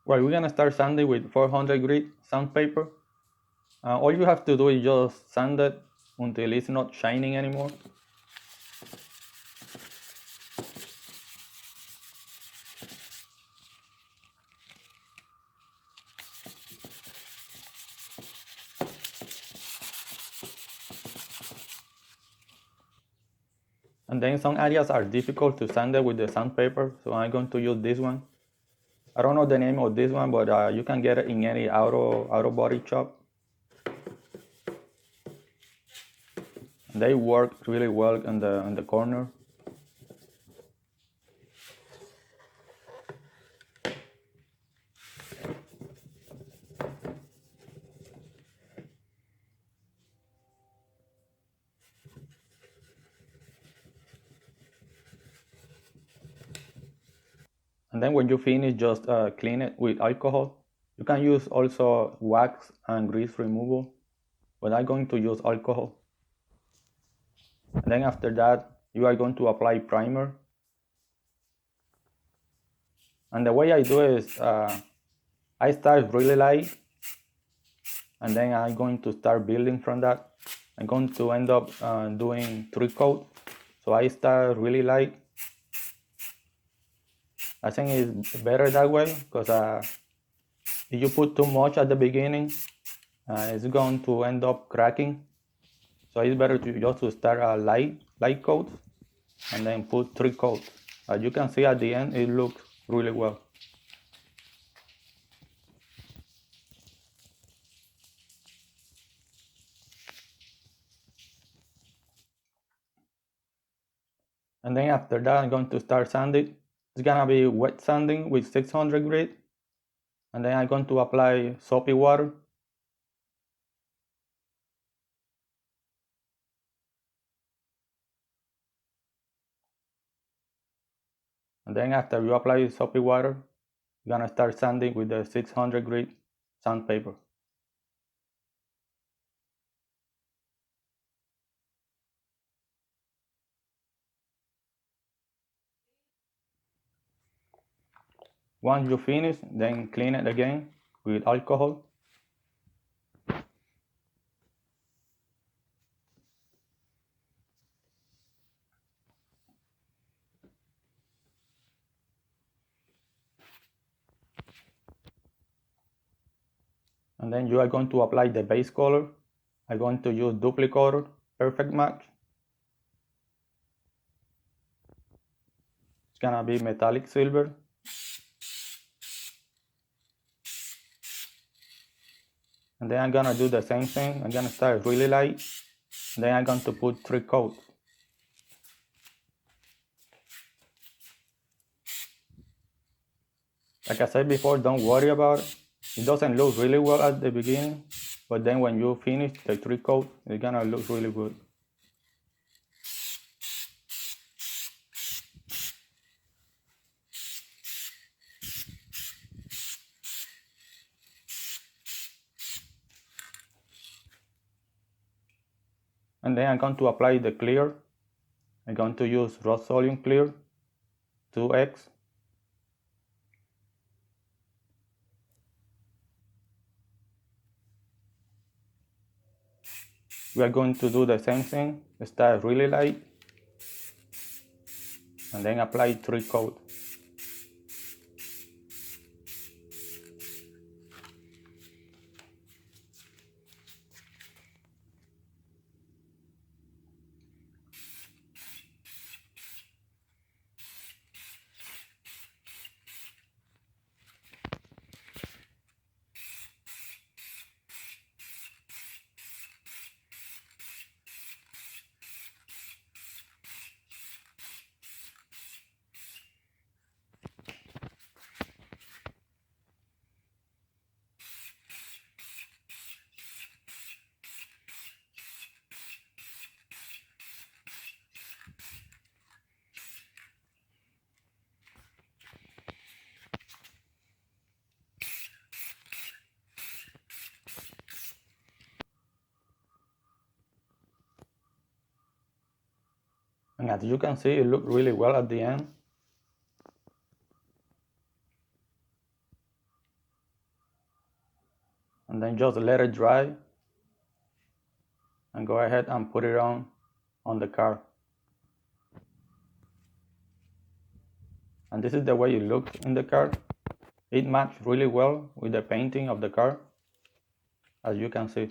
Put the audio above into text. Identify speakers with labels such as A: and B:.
A: Well, we're gonna start sanding with 400 grit sandpaper. All you have to do is just sand it until it's not shining anymore. And then some areas are difficult to sand it with the sandpaper, so I'm going to use this one. I don't know the name of this one, but you can get it in any auto body shop. And they work really well in the corner. And then when you finish, just clean it with alcohol. You can use also wax and grease removal, but I'm going to use alcohol. And then after that, you are going to apply primer. And the way I do it is I start really light, and then I'm going to start building from that. I'm going to end up doing 3 coats. So I start really light. I think it's better that way because if you put too much at the beginning, it's going to end up cracking. So it's better to just to start a light coat and then put 3 coats. As you can see at the end, it looks really well. And then after that, I'm going to start sanding. It's gonna be wet sanding with 600 grit. And then I'm going to apply soapy water. And then after you apply soapy water, you're gonna start sanding with the 600 grit sandpaper. Once you finish, then clean it again with alcohol. And then you are going to apply the base color. I'm going to use Dupli color, perfect match. It's gonna be metallic silver. And then I'm gonna do the same thing. I'm gonna start really light. Then I'm going to put 3 coats. Like I said before, don't worry about it. It doesn't look really well at the beginning, but then when you finish the 3 coats, it's gonna look really good. And then I'm going to apply the clear. I'm going to use Rustoleum clear 2x. We are going to do the same thing, start really light, and then apply 3 coats. And as you can see, it looked really well at the end. and then just let it dry and go ahead and put it on the car. And this is the way it looks in the car. It matched really well with the painting of the car, as you can see.